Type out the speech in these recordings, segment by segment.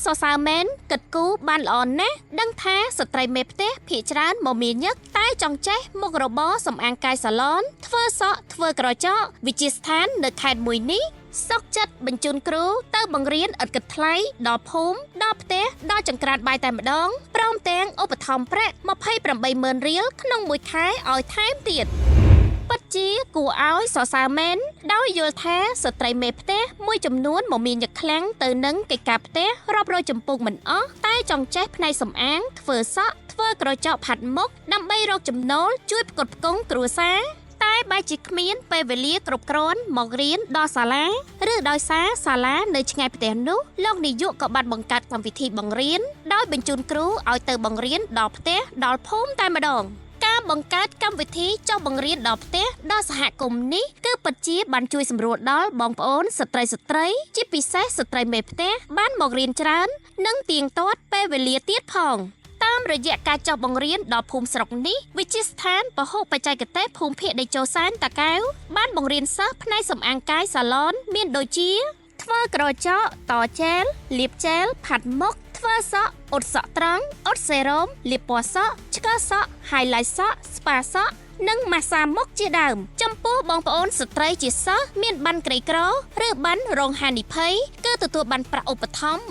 សរសើរមែនគិតគូរបានល្អណាស់ដឹងថាស្ត្រីមេផ្ទះភាគច្រើនមកមានញឹកតែចង់ចេះមុខរបរសម្អាងកាយសាឡនធ្វើសក់ធ្វើក្រចកវិទ្យាស្ថាននៅខេត្តមួយនេះសុកចិត្តបញ្ជូនគ្រូទៅបង្រៀនឥតគិតថ្លៃដល់ភូមិដល់ផ្ទះដល់ចង្ក្រានបាយតែម្ដងព្រមទាំងឧបត្ថម្ភប្រាក់28,000រៀលក្នុងមួយខែឲ្យថែមទៀតពិតជាគួរឲ្យសរសើរមែនដោយយល់ថាស្ត្រីមេផ្ទះមួយចំនួនមកមានញឹកខ្លាំងទៅនឹងកិច្ចការផ្ទះរាប់រយចម្ពោះមិនអស់តែចង់ចេះផ្នែកសម្អាងធ្វើសក់ធ្វើក្រចកផាត់មុខដើម្បីរកចំណូលជួយផ្គត់ផ្គង់គ្រួសារតែបែរជាគ្មានពេលវេលាគ្រប់គ្រាន់មករៀនដល់សាលាឬដោយសារសាលានៅឆ្ងាយផ្ទះនោះលោកនាយកក៏បានបង្កើតកម្មវិធីបង្រៀនដោយបញ្ជូនគ្រូឲ្យទៅបង្រៀនដល់ផ្ទះដល់ភូមិតែម្ដងការបង្កើតកម្មវិធីចុះបង្រៀនដល់ផ្ទះដល់សហគមន៍នេះគឺពិតជាបានជួយសម្រួលដល់បងប្អូនស្ត្រីជាពិសេសស្ត្រីមេផ្ទះបានមករៀនច្រើននិងទៀងទាត់ពេលវេលាទៀតផងតាមរយៈការចុះបង្រៀនដល់ភូមិស្រុកនេះវិទ្យាស្ថានពហុបច្ចេកទេសភូមិភាគដីជោសែនតាកែវបានបង្រៀនសិស្សផ្នែកសម្អាងកាយសាឡនមានដូចជាធ្វើក្រចកតចែលលាបចែលផាត់មុខធ្វើសក់អ៊ុតសក់ត្រង់អ៊ុតសេរ៉ូមលាបពណ៌សក់ឆ្កឹះសក់ highlight សក់ស្ប៉ាសក់និងម៉ាស្សាមុខជាដើមចំពោះបងប្អូនស្ត្រីជាសិស្សមានប័ណ្ណក្រីក្រឬប័ណ្ណរងហានិភ័យគឺទទួលបានប្រាក់ឧបត្ថម្ភ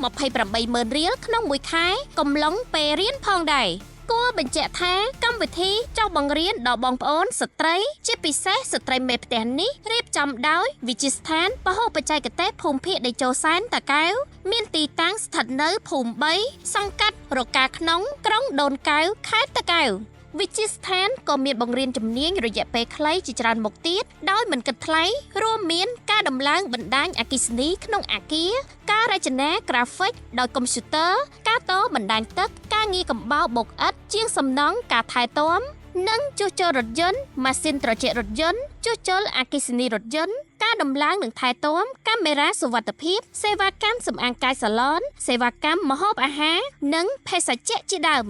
28,000រៀលក្នុងមួយខែកំឡុងពេលរៀនផងដែរគួរបញ្ជាក់ថាកម្មវិធីចុះបង្រៀនដល់បងប្អូនស្ត្រីជាពិសេសស្ត្រីមេផ្ទះនេះរៀបចំដោយវិទ្យាស្ថានពហុបច្ចេកទេសភូមិភាគដីជោសែនតាកែវមានទីតាំងស្ថិតនៅភូមិ3សង្កាត់រកាក្នុងក្រុងដូនកែវខេត្តតាកែវវិទ្យាស្ថានក៏មានបង្រៀនជំនាញរយៈពេលខ្លីជាច្រើនមុខទៀតដោយមិនគិតថ្លៃរួមមានការដំឡើងបណ្ដាញអគ្គិសនីក្នុងអគារការរចនាក្រាហ្វិកដោយកុំព្យូទ័រការតបណ្ដាញទឹកការងារកំបោរបុកឥដ្ឋជាងសំណង់ការថែទាំនិងជួសជុលរថយន្តម៉ាស៊ីនត្រជាក់រថយន្តជួសជុលអគ្គិសនីរថយន្តការដំឡើងនិងថែទាំកាមេរ៉ាសុវត្ថិភាពសេវាកម្មសម្អាងកាយសាឡនសេវាកម្មម្ហូបអាហារនិងភេសជ្ជៈជាដើម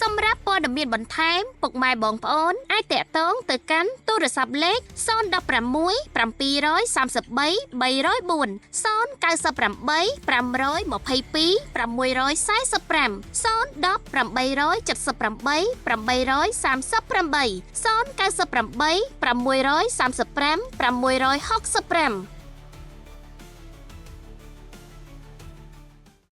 សម្រាប់ព័ត៌មានបន្ថែមពុកម៉ែបងប្អូនអាចតាក់ទងទៅកាន់ទូរស័ព្ទលេខ016 733 304 098 522 675 010 878 838 098 635 665